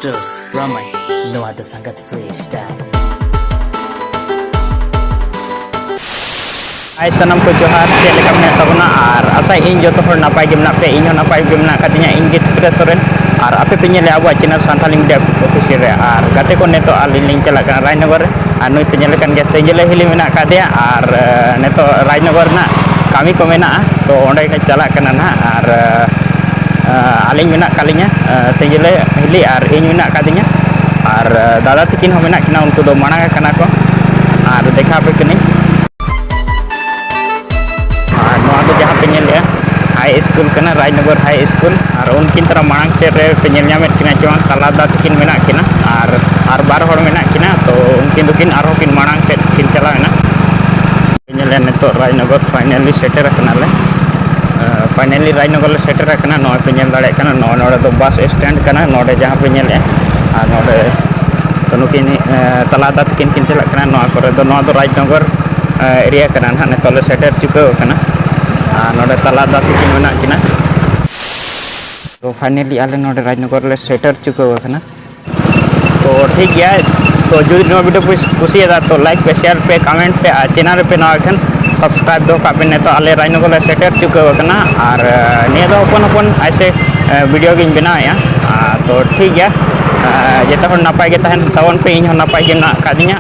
Mr. Ramai Noah the Sangat Freestyle. Hai sanam ko johar chele kam ne tabuna ar asa in joto hor napai gem na pe in napai gem na katinya inggit pre soren ar ape penyele abu channel Santali Media official re ar gate ko neto alin link chala kan Rainogor ar noi penyele kan ge sejele hili mena kadea ar neto Rainogor na kami ko mena to onde ka chala kana na ar aling mena kalinya sejele hili ar in mena kadinya ar dada tikin ho mena kina unku do mana kana ko ar dekha pe kini जहाँ पे नल high school करना Rajnagar high school और उनकिन तरह मांग से पेल नाम चुनाव तलादा तकिन मेना किना और बार हर मेना किना तो उनकिन दुकिन और किन मांग से किन चलावेना पेल नितो राजनगर फाइनली सेटर ले फाइनली राजनगर ले सेटर नॉय पे नल दाड़े नोड़े दो बस स्टैंड करना नोड़े जहाँ पे नल और नोड़े तो नुकिन तलादा तकिन किन चला नोआ करे दो राजनगर एरिया करना ना नितो सेटर चुकाव करना नोड़े तलादा तकिन मेना किना तो फाइनली आले नोड़े राजनगर ले सेटर चुकाव करना तो ठीक गया तो जो वीडियो कुसिया तो लाइक पे शेयर पे कमेंट पे चैनल पे नवा खान सब्सक्राइब दो कापे ने तो आले राजनगर ले सेटर चुकाव करना और निया दो अपन ऐसे वीडियो गिन बनाया तो ठीक गया जेता हर नापाय गे तहन तवन पे इन हर नापाय गे ना कादिया।